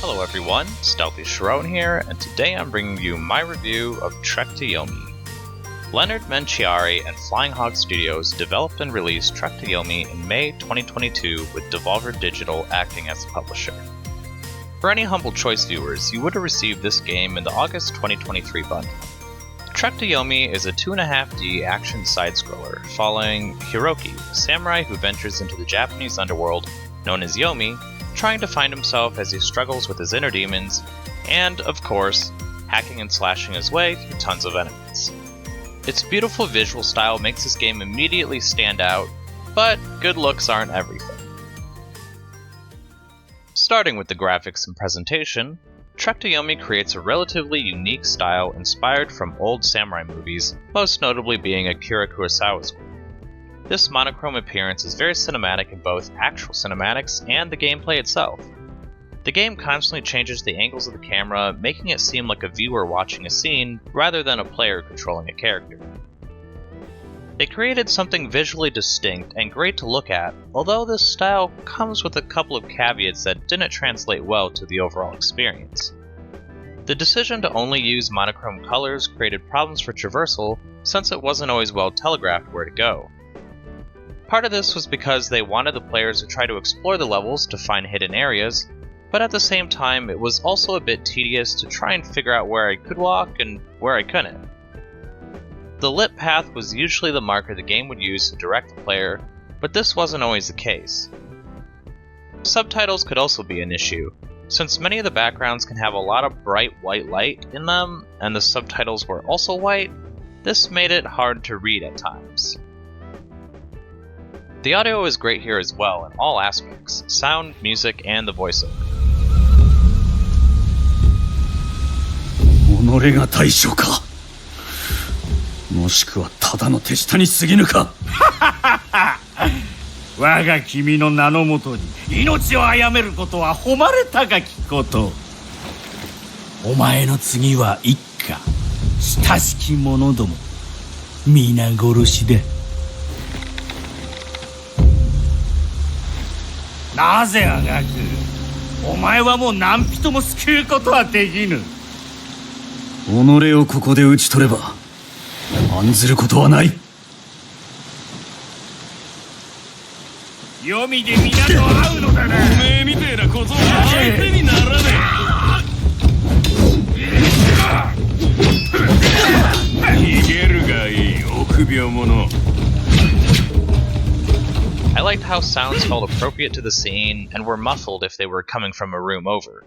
Hello everyone, StealthyShiroean here, and today I'm bringing you my review of Trek To Yomi. Leonard Melancholic and Flying Hog Studios developed and released Trek To Yomi in May 2022 with Devolver Digital acting as the publisher. For any Humble Choice viewers, you would have received this game in the August 2023 bundle. Trek To Yomi is a 2.5D action side-scroller following Hiroki, a samurai who ventures into the Japanese underworld known as Yomi, trying to find himself as he struggles with his inner demons, and, of course, hacking and slashing his way through tons of enemies. Its beautiful visual style makes this game immediately stand out, but good looks aren't everything. Starting with the graphics and presentation, Trek To Yomi creates a relatively unique style inspired from old samurai movies, most notably being Akira Kurosawa's work. This monochrome appearance is very cinematic in both actual cinematics and the gameplay itself. The game constantly changes the angles of the camera, making it seem like a viewer watching a scene rather than a player controlling a character. They created something visually distinct and great to look at, although this style comes with a couple of caveats that didn't translate well to the overall experience. The decision to only use monochrome colors created problems for traversal, since it wasn't always well telegraphed where to go. Part of this was because they wanted the players to try to explore the levels to find hidden areas, but at the same time it was also a bit tedious to try and figure out where I could walk and where I couldn't. The lit path was usually the marker the game would use to direct the player, but this wasn't always the case. Subtitles could also be an issue. Since many of the backgrounds can have a lot of bright white light in them, and the subtitles were also white, this made it hard to read at times. The audio is great here as well in all aspects, sound, music, and the voiceover. 己が大将かもしくはただの手下に過ぎぬか我が君の名のもとに命を殺めることは誉れ高きことお前の次は一家親しき者ども皆殺しだなぜあがくお前はもう何人も救うことはできぬ己をここで討ち取れば案ずることはない読みで皆と会うのだなおめえみてえなことは相手にならねえ逃げるがいい臆病者I liked how sounds felt appropriate to the scene and were muffled if they were coming from a room over.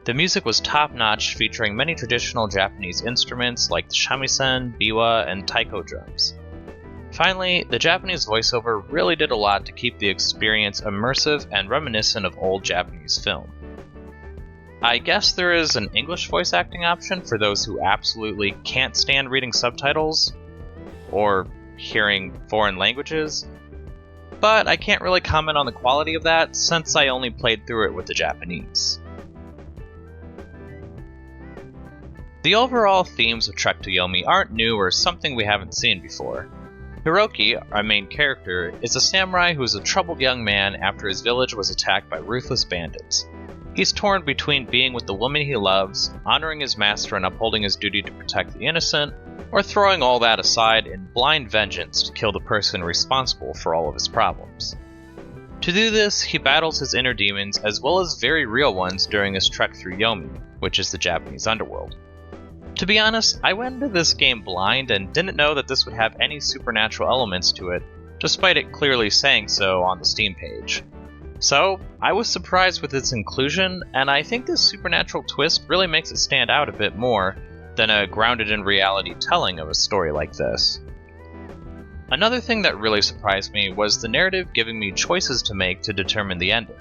The music was top-notch, featuring many traditional Japanese instruments like the shamisen, biwa, and taiko drums. Finally, the Japanese voiceover really did a lot to keep the experience immersive and reminiscent of old Japanese film. I guess there is an English voice acting option for those who absolutely can't stand reading subtitles or hearing foreign languages, but I can't really comment on the quality of that since I only played through it with the Japanese. The overall themes of Trek To Yomi aren't new or something we haven't seen before. Hiroki, our main character, is a samurai who is a troubled young man after his village was attacked by ruthless bandits. He's torn between being with the woman he loves, honoring his master and upholding his duty to protect the innocent, or throwing all that aside in blind vengeance to kill the person responsible for all of his problems. To do this, he battles his inner demons as well as very real ones during his trek through Yomi, which is the Japanese underworld. To be honest, I went into this game blind and didn't know that this would have any supernatural elements to it, despite it clearly saying so on the Steam page. So, I was surprised with its inclusion, and I think this supernatural twist really makes it stand out a bit more than a grounded in reality telling of a story like this. Another thing that really surprised me was the narrative giving me choices to make to determine the ending.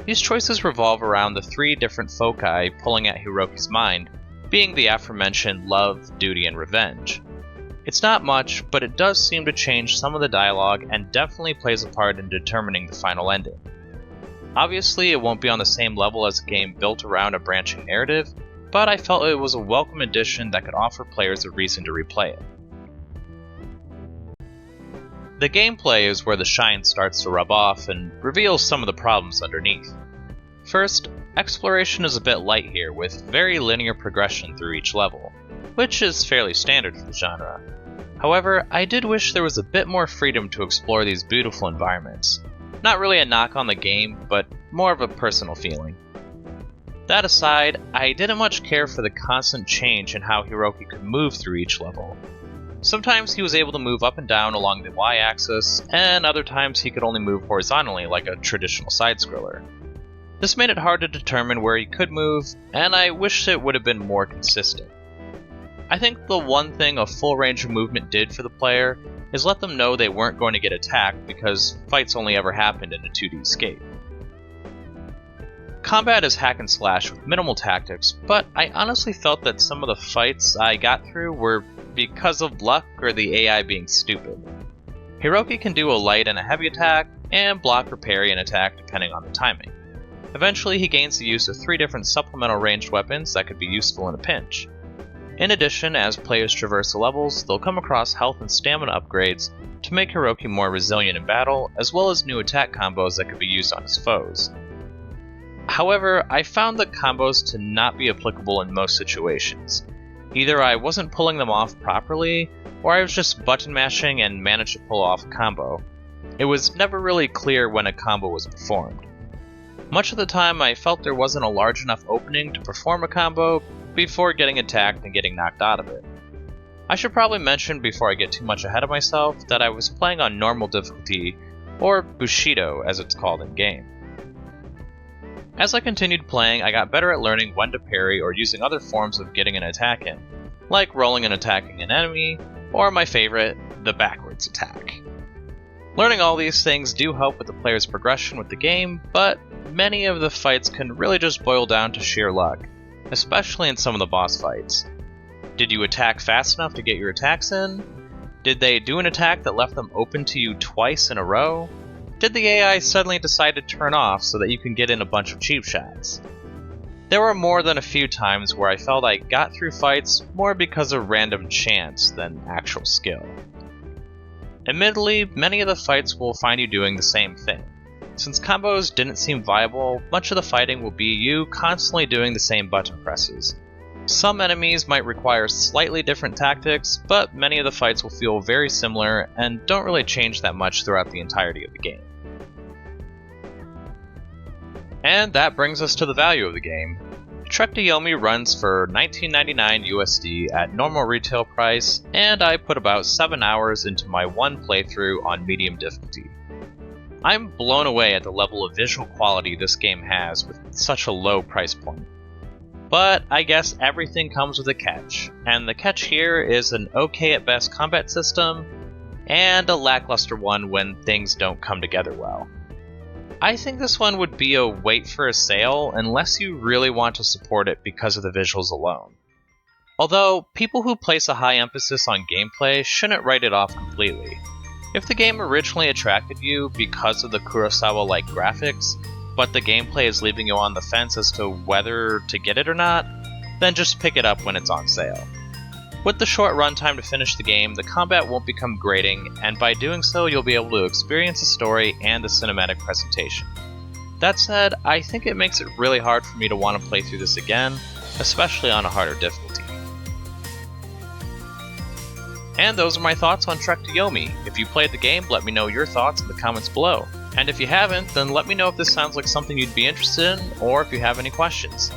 These choices revolve around the three different foci pulling at Hiroki's mind, being the aforementioned love, duty, and revenge. It's not much, but it does seem to change some of the dialogue and definitely plays a part in determining the final ending. Obviously, it won't be on the same level as a game built around a branching narrative, but I felt it was a welcome addition that could offer players a reason to replay it. The gameplay is where the shine starts to rub off and reveals some of the problems underneath. First, Exploration is a bit light here, with very linear progression through each level, which is fairly standard for the genre. However, I did wish there was a bit more freedom to explore these beautiful environments. Not really a knock on the game, but more of a personal feeling. That aside, I didn't much care for the constant change in how Hiroki could move through each level. Sometimes he was able to move up and down along the Y-axis, and other times he could only move horizontally like a traditional side-scroller. This made it hard to determine where he could move, and I wish it would have been more consistent. I think the one thing a full range of movement did for the player is let them know they weren't going to get attacked because fights only ever happened in a 2D escape. Combat is hack and slash with minimal tactics, but I honestly felt that some of the fights I got through were because of luck or the AI being stupid. Hiroki can do a light and a heavy attack, and block or parry an attack depending on the timing. Eventually he gains the use of 3 different supplemental ranged weapons that could be useful in a pinch. In addition, as players traverse the levels, they'll come across health and stamina upgrades to make Hiroki more resilient in battle, as well as new attack combos that could be used on his foes. However, I found the combos to not be applicable in most situations. Either I wasn't pulling them off properly, or I was just button mashing and managed to pull off a combo. It was never really clear when a combo was performed. Much of the time I felt there wasn't a large enough opening to perform a combo before getting attacked and getting knocked out of it. I should probably mention before I get too much ahead of myself that I was playing on normal difficulty, or Bushido as it's called in game. As I continued playing, I got better at learning when to parry or using other forms of getting an attack in, like rolling and attacking an enemy, or my favorite, the backwards attack. Learning all these things do help with the player's progression with the game, but many of the fights can really just boil down to sheer luck, especially in some of the boss fights. Did you attack fast enough to get your attacks in? Did they do an attack that left them open to you twice in a row? Did the AI suddenly decide to turn off so that you can get in a bunch of cheap shots? There were more than a few times where I felt I got through fights more because of random chance than actual skill. Admittedly, many of the fights will find you doing the same thing. Since combos didn't seem viable, much of the fighting will be you constantly doing the same button presses. Some enemies might require slightly different tactics, but many of the fights will feel very similar and don't really change that much throughout the entirety of the game. And that brings us to the value of the game. To Yomi runs for $19.99 USD at normal retail price, and I put about 7 hours into my one playthrough on medium difficulty. I'm blown away at the level of visual quality this game has with such a low price point. But I guess everything comes with a catch, and the catch here is an okay at best combat system, and a lackluster one when things don't come together well. I think this one would be a wait for a sale unless you really want to support it because of the visuals alone. Although, people who place a high emphasis on gameplay shouldn't write it off completely. If the game originally attracted you because of the Kurosawa-like graphics, but the gameplay is leaving you on the fence as to whether to get it or not, then just pick it up when it's on sale. With the short runtime to finish the game, the combat won't become grating, and by doing so you'll be able to experience the story and the cinematic presentation. That said, I think it makes it really hard for me to want to play through this again, especially on a harder difficulty. And those are my thoughts on To Yomi. If you played the game, let me know your thoughts in the comments below. And if you haven't, then let me know if this sounds like something you'd be interested in, or if you have any questions.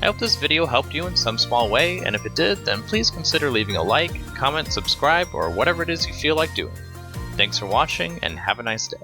I hope this video helped you in some small way, and if it did, then please consider leaving a like, comment, subscribe, or whatever it is you feel like doing. Thanks for watching, and have a nice day.